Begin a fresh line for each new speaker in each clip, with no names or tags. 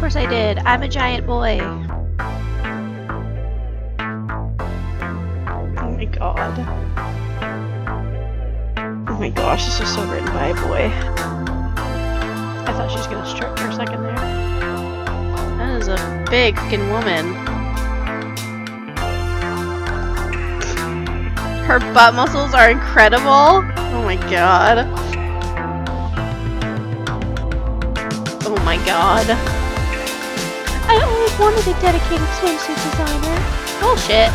course I did. I'm a giant boy. Oh my god. Oh my gosh, this is so written by a boy. I thought she was gonna strip for a second there. That is a big fucking woman. Her butt muscles are incredible. Oh my god. Oh my god. I always wanted a dedicated swimsuit designer. Bullshit.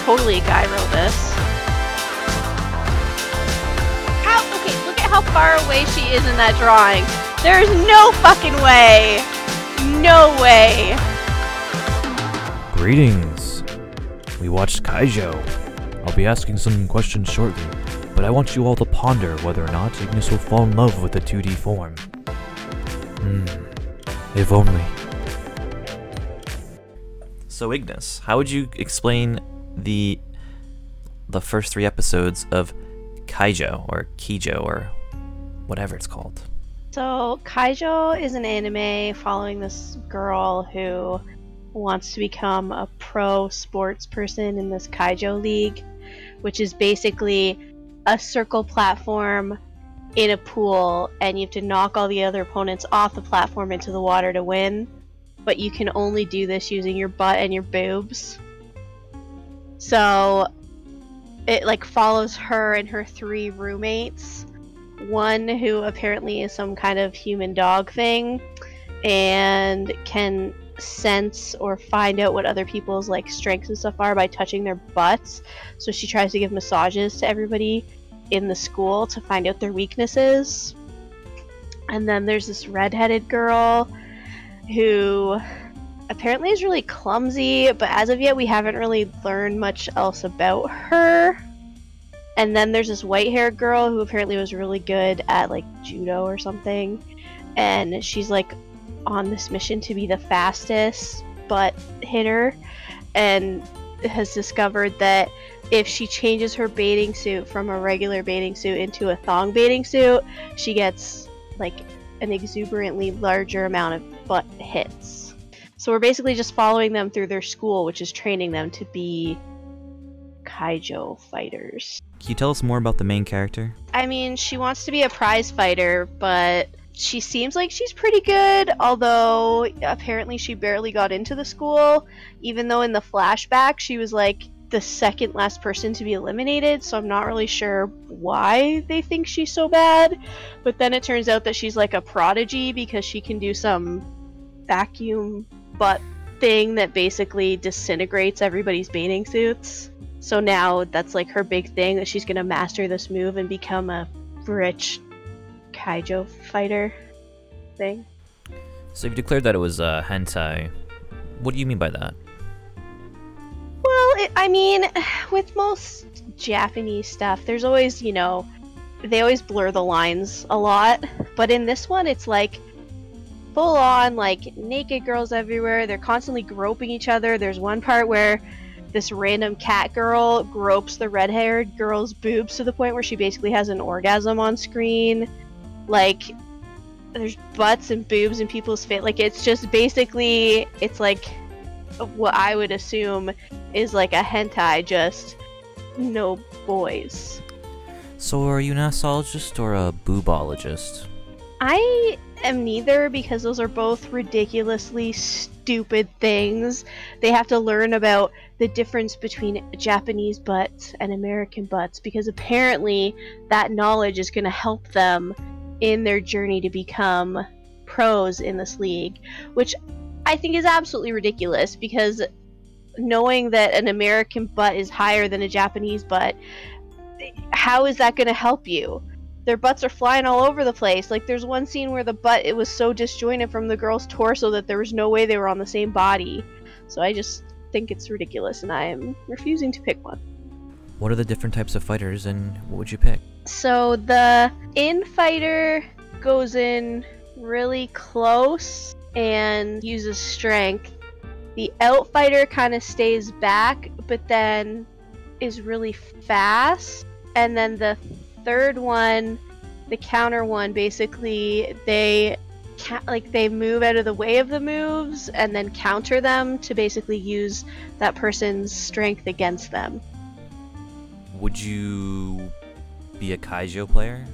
Totally a guy wrote this. Okay, look at how far away she is in that drawing. There's no fucking way. No way.
Greetings. We watched Keijo. I'll be asking some questions shortly, but I want you all to ponder whether or not Ignis will fall in love with the 2D form. If only. So Ignis, how would you explain the first 3 episodes of Keijo, or Keijo, or whatever it's called?
So, Keijo is an anime following this girl who wants to become a pro sports person in this Keijo league, which is basically a circle platform in a pool, and you have to knock all the other opponents off the platform into the water to win, but you can only do this using your butt and your boobs. So it like follows her and her 3 roommates, one who apparently is some kind of human dog thing and can sense or find out what other people's like strengths and stuff are by touching their butts. So she tries to give massages to everybody in the school to find out their weaknesses. And then there's this redheaded girl who apparently is really clumsy, but as of yet we haven't really learned much else about her. And then there's this white-haired girl who apparently was really good at like judo or something, and she's like on this mission to be the fastest butt hitter, and has discovered that if she changes her bathing suit from a regular bathing suit into a thong bathing suit, she gets like an exuberantly larger amount of butt hits. So we're basically just following them through their school, which is training them to be Keijo fighters.
Can you tell us more about the main character?
I mean, she wants to be a prize fighter, but she seems like she's pretty good, although apparently she barely got into the school, even though in the flashback she was like the second last person to be eliminated, so I'm not really sure why they think she's so bad. But then it turns out that she's like a prodigy because she can do some vacuum butt thing that basically disintegrates everybody's bathing suits. So now that's like her big thing, that she's gonna master this move and become a rich Keijo fighter thing.
So you've declared that it was hentai. What do you mean by that?
Well, I mean, with most Japanese stuff, there's always, you know, they always blur the lines a lot. But in this one, it's like full on, like, naked girls everywhere. They're constantly groping each other. There's one part where this random cat girl gropes the red-haired girl's boobs to the point where she basically has an orgasm on screen. Like, there's butts and boobs in people's face. Like, it's just basically, it's like what I would assume is like a hentai, just no boys.
So are you an assologist or a boobologist?
I am neither, because those are both ridiculously stupid things. They have to learn about the difference between Japanese butts and American butts, because apparently that knowledge is going to help them in their journey to become pros in this league, which I think is absolutely ridiculous, because knowing that an American butt is higher than a Japanese butt, how is that going to help you? Their butts are flying all over the place. Like, there's one scene where the butt, it was so disjointed from the girl's torso that there was no way they were on the same body. So I just think it's ridiculous, and I am refusing to pick one.
What are the different types of fighters, and what would you pick?
So the in-fighter goes in really close and uses strength. The out-fighter kind of stays back, but then is really fast. And then the third one, the counter one, basically they like they move out of the way of the moves and then counter them to basically use that person's strength against them.
Would you be a Keijo player?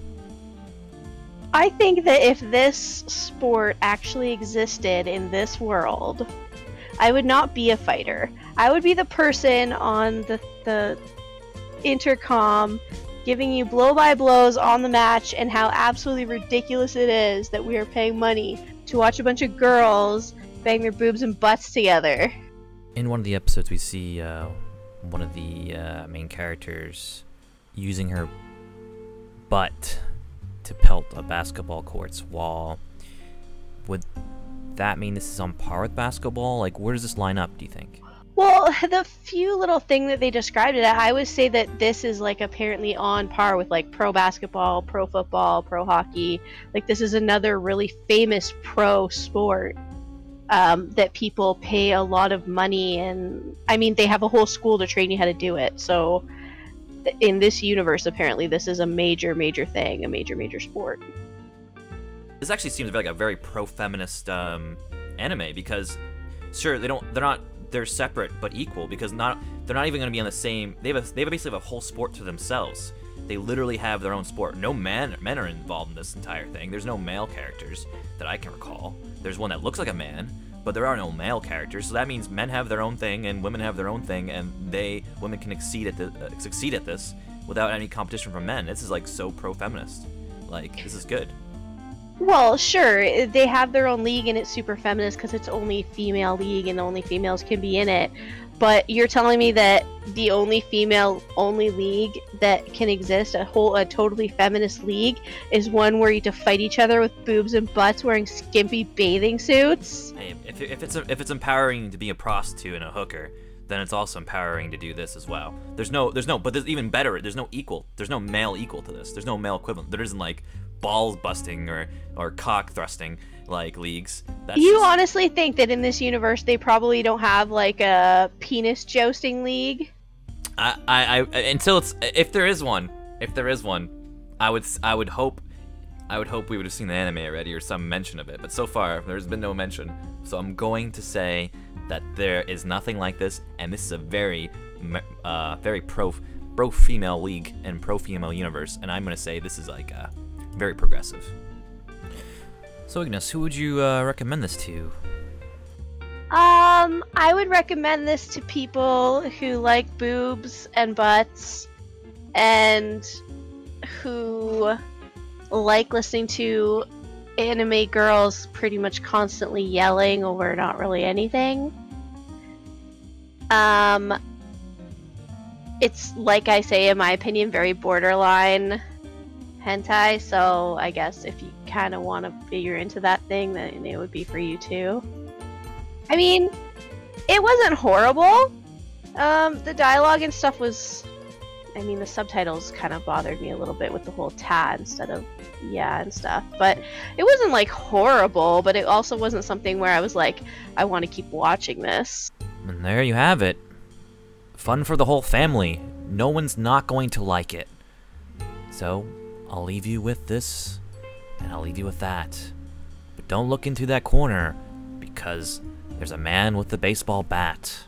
I think that if this sport actually existed in this world, I would not be a fighter. I would be the person on the intercom giving you blow-by-blows on the match and how absolutely ridiculous it is that we are paying money to watch a bunch of girls bang their boobs and butts together.
In one of the episodes, we see one of the main characters using her butt to pelt a basketball court's wall. Would that mean this is on par with basketball? Like, where does this line up, do you think?
Well, the few little thing that they described it at, I would say that this is like apparently on par with like pro basketball, pro football, pro hockey. Like this is another really famous pro sport that people pay a lot of money, and I mean they have a whole school to train you how to do it. So in this universe, apparently this is a major thing, a major sport.
This actually seems like a very pro-feminist anime, because sure they're separate but equal, because they're not even going to be on the same. They basically have a whole sport to themselves. They literally have their own sport. No men are involved in this entire thing. There's no male characters that I can recall. There's one that looks like a man, but there are no male characters. So that means men have their own thing and women have their own thing, and women can succeed at this without any competition from men. This is like so pro-feminist. Like, this is good.
Well, sure, they have their own league and it's super feminist because it's only female league and only females can be in it. But you're telling me that the only female-only league that can exist, a totally feminist league, is one where you have to fight each other with boobs and butts wearing skimpy bathing suits?
Hey, if it's empowering to be a prostitute and a hooker, then it's also empowering to do this as well. But there's even better. There's no male equal to this. There's no male equivalent. There isn't like balls busting or cock thrusting like leagues.
Honestly think that in this universe they probably don't have like a penis jousting league?
If there is one, I would hope we would have seen the anime already or some mention of it. But so far there's been no mention. So I'm going to say that there is nothing like this, and this is a very pro female league and pro female universe, and I'm going to say this is like very progressive. So Ignis, who would you recommend this to?
I would recommend this to people who like boobs and butts, and who like listening to anime girls pretty much constantly yelling over not really anything. It's, like I say, in my opinion, very borderline hentai, so I guess if you kind of want to figure into that thing, then it would be for you too. I mean, it wasn't horrible. The dialogue and stuff was... I mean, the subtitles kind of bothered me a little bit with the whole ta instead of yeah and stuff. But it wasn't, like, horrible, but it also wasn't something where I was like, I want to keep watching this.
And there you have it. Fun for the whole family. No one's not going to like it. So, I'll leave you with this, and I'll leave you with that. But don't look into that corner, because there's a man with a baseball bat.